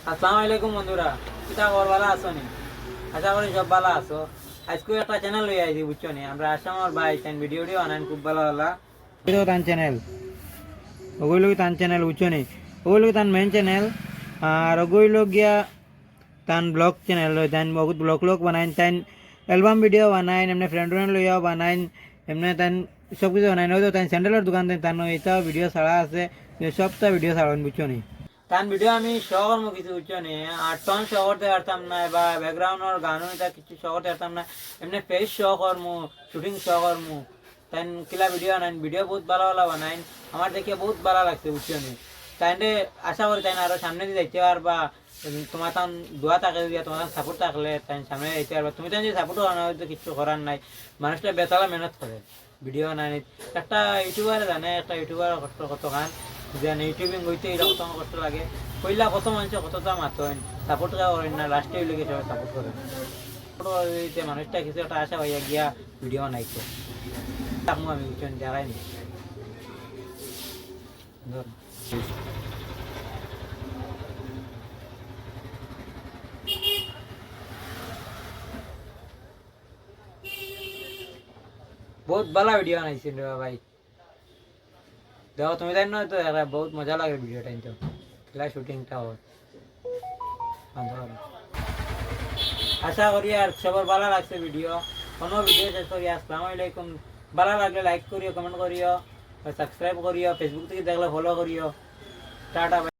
আসসালামু আলাইকুম বন্ধুরা, কিতা খবর? ভালো আছো নি? আশা করি সব ভালো আছো। আজকে একটা চ্যানেল লই আইছি, বুঝছো নি? আমরা আসামর ভাই তান ভিডিও বানান খুব ভালো ভালো। এটা তান চ্যানেল, ওগুলো তান চ্যানেল, বুঝছো নি? ওগুলো তান মেন চ্যানেল। আর ওগুলো গিয়া তান ব্লগ চ্যানেল তান বহুত ব্লগ লোক বানাইন, তান অ্যালবাম ভিডিও বানাইন, এমনি ফ্রেন্ড লইয়াও বানাইন, এমনি তান সব কিছু বানাইন। হয়তো তান স্যান্ডেলের দোকান তান এটাও ভিডিও ছাড়া আছে, সবটা ভিডিও ছাড়েন, বুঝছো নি? তান ভিডিও আমি শো করবো কিছু, বুঝছো নি? আর টন শো করতে পারতাম না, বা ব্যাকগ্রাউন্ডের গানও এটা কিছু শো করতে পারতাম না। এমনি ফেস শো করমু, শুটিং শো করমু, তাই কিলা ভিডিও বানাইন, ভিডিও বহুত ভালো ভালো বানাইন। আমার দেখে বহুত ভালো লাগছে, বুঝছো নি? তাইলে আশা করি তাই আরো সামনে দিয়ে যাইতে পারবা। তোমার তান দোয়া থাকলে, দিয়া তোমার সাপোর্ট থাকলে তাই সামনে যাইতে পারবা। তুমি তাই যে সাপোর্ট করা না, হয়তো কিছু করার নাই। মানুষটা বেতালা মেহনত করে ভিডিও বানাই। একটা ইউটিউবারে জানে, একটা ইউটিউবার কষ্ট কত খান যেন ইউটিউবিং হইতে এটা কত কষ্ট লাগে। কইলা কত মানুষ কতটা মাতন সাপোর্ট করেন না, লাস্টে হইলে কি সবাই সাপোর্ট করেন। মানুষটা কিছু একটা আশা হইয়া গিয়া ভিডিও বানাইতো থাকবো আমি, বুঝছেন? দেখাই নি বহুত ভালো ভিডিও বানাইছেন রে ভাই। দেখো তুমি তাই নয় তো, বহুত মজা লাগে ভিডিওটা, কিন্তু খেলা শুটিংটা হয়। আশা করি আর সবার ভালো লাগছে ভিডিও। কোনো ভিডিও শেষ করি, আসসালামু আলাইকুম। ভালো লাগলে লাইক করিও, কমেন্ট করিও, সাবস্ক্রাইব করিও, ফেসবুক থেকে দেখলে ফলো করিও। টাটা।